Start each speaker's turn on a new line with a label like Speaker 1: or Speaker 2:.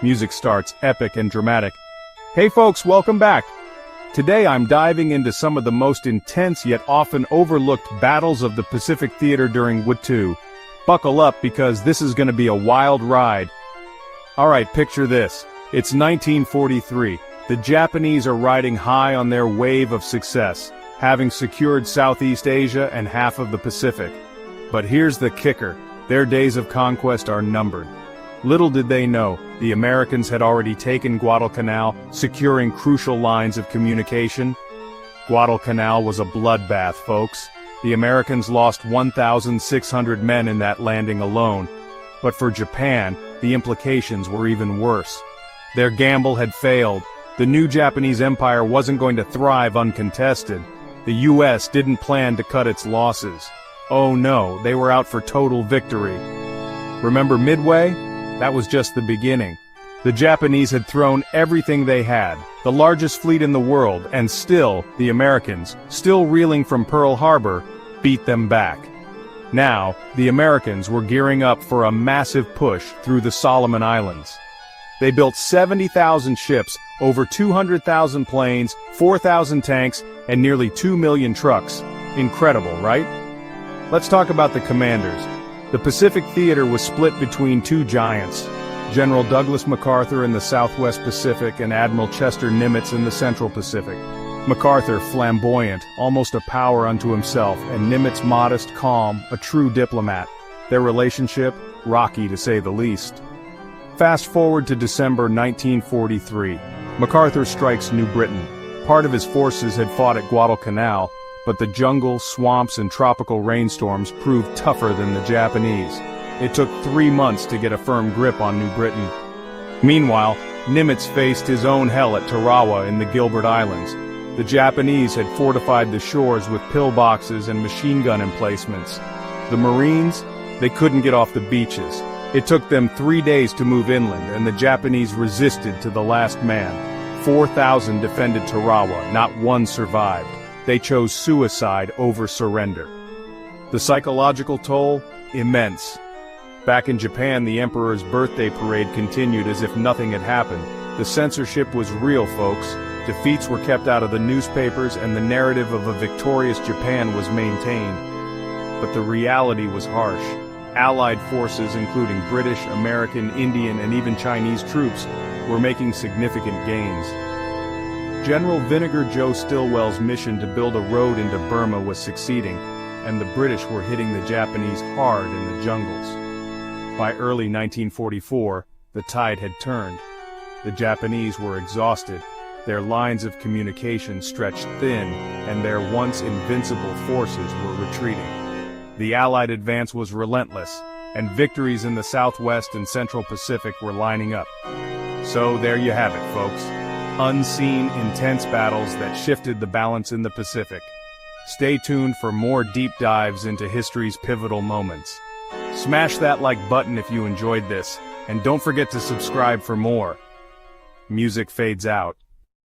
Speaker 1: Music starts epic and dramatic. Hey folks, welcome back. Today I'm diving into some of the most intense yet often overlooked battles of the Pacific Theater during WWII. Buckle up because this is going to be a wild ride. Alright, picture this. It's 1943. The Japanese are riding high on their wave of success, having secured Southeast Asia and half of the Pacific. But here's the kicker. Their days of conquest are numbered. Little did they know, the Americans had already taken Guadalcanal, securing crucial lines of communication. Guadalcanal was a bloodbath, folks. The Americans lost 1,600 men in that landing alone. But for Japan, the implications were even worse. Their gamble had failed. The new Japanese empire wasn't going to thrive uncontested. The US didn't plan to cut its losses. Oh no, they were out for total victory. Remember Midway? That was just the beginning. The Japanese had thrown everything they had, the largest fleet in the world, and still, the Americans, still reeling from Pearl Harbor, beat them back. Now, the Americans were gearing up for a massive push through the Solomon Islands. They built 70,000 ships, over 200,000 planes, 4,000 tanks, and nearly 2 million trucks. Incredible, right? Let's talk about the commanders. The Pacific Theater was split between two giants, General Douglas MacArthur in the Southwest Pacific and Admiral Chester Nimitz in the Central Pacific. MacArthur flamboyant, almost a power unto himself, and Nimitz modest, calm, a true diplomat. Their relationship, rocky to say the least. Fast forward to December 1943. MacArthur strikes New Britain. Part of his forces had fought at Guadalcanal, but the jungle, swamps, and tropical rainstorms proved tougher than the Japanese. It took 3 months to get a firm grip on New Britain. Meanwhile, Nimitz faced his own hell at Tarawa in the Gilbert Islands. The Japanese had fortified the shores with pillboxes and machine gun emplacements. The Marines, they couldn't get off the beaches. It took them 3 days to move inland, and the Japanese resisted to the last man. 4,000 defended Tarawa, not one survived. They chose suicide over surrender. The psychological toll? Immense. Back in Japan, the emperor's birthday parade continued as if nothing had happened. The censorship was real, folks. Defeats were kept out of the newspapers and the narrative of a victorious Japan was maintained. But the reality was harsh. Allied forces, including British, American, Indian, and even Chinese troops, were making significant gains. General Vinegar Joe Stilwell's mission to build a road into Burma was succeeding, and the British were hitting the Japanese hard in the jungles. By early 1944, the tide had turned. The Japanese were exhausted, their lines of communication stretched thin, and their once invincible forces were retreating. The Allied advance was relentless, and victories in the Southwest and Central Pacific were lining up. So there you have it, folks. Unseen, intense battles that shifted the balance in the Pacific. Stay tuned for more deep dives into history's pivotal moments. Smash that like button if you enjoyed this, and don't forget to subscribe for more. Music fades out.